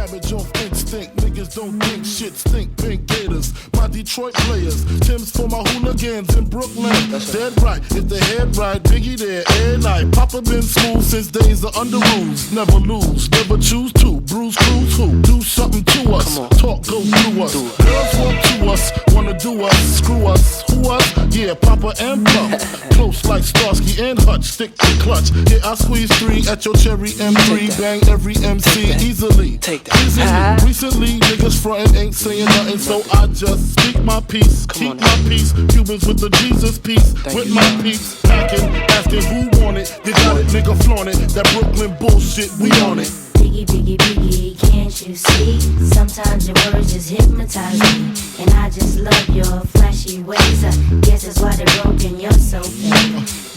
Cabbage off instinct, niggas don't think shit stink. Pink Gators, my Detroit players. Tim's for my hooligans in Brooklyn. Dead right, if they head right, Biggie there, every night. Papa been smooth since days of under rules. Never lose, never choose to. Bruise, cruise, who? Do something to us. Talk, go through us. Girls want to us, wanna do us, screw us. Who us? Yeah, Papa and Puff. Close like Starsky and Hutch, stick to clutch. Yeah, I squeeze 3 at your cherry M3. Bang every MC easily. Take that. Easily. Recently, niggas frontin' ain't saying nothing, so I just speak my peace. Keep my peace. Cubans with the Jesus peace. With my peace. Packing, asking who want it. You got it, nigga, flaunt it. That Brooklyn bullshit, we on it. Biggie, biggie, biggie, can't you see? Sometimes your words just hypnotize me. And I just love your flashy ways. I guess that's why they're broken, you're so fake.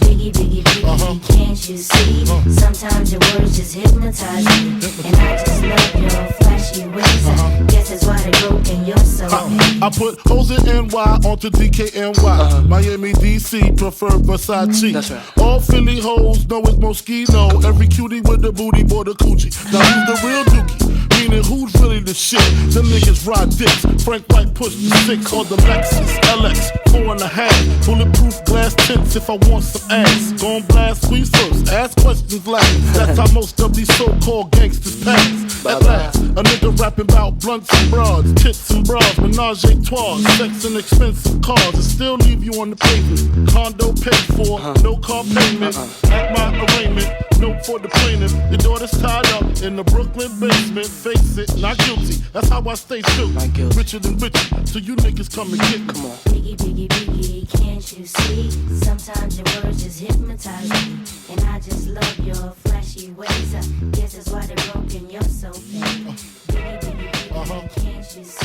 Biggie, biggie, biggie, can't you see? Sometimes your words just hypnotize me. And I just love your flashy ways. I guess that's why they're broken, you're so fake. I put hoes in NY onto DKNY. Miami, DC, prefer Versace. That's right. All Philly hoes know it's Moschino. Every cutie with the booty, boy, the coochie. Now who's the real dookie? Meaning who's really the shit? Them niggas ride dicks. Frank White pushed the 6 on the Lexus LX 4.5. Bulletproof glass tints if I want some ass. Gon' blast, squeeze first, ask questions last. That's how most of these so-called gangsters pass. At last, a nigga rapping about blunts and broads, tits and bras, menage a trois, sex and expensive cars, and still leave you on the pavement. Condo paid for, no car payment. At my arraignment, note for the plaintiff. Your daughter's tied up in the Brooklyn basement. Face it, not guilty. That's how I stay still. Richer than richer, so you niggas come and get me. Come on. Biggie, biggie, biggie, can't you see? Sometimes your words just hypnotize me. And I just love your flashy ways. I guess that's why they're broken, you're so fake. Biggie, biggie, biggie, can't you see?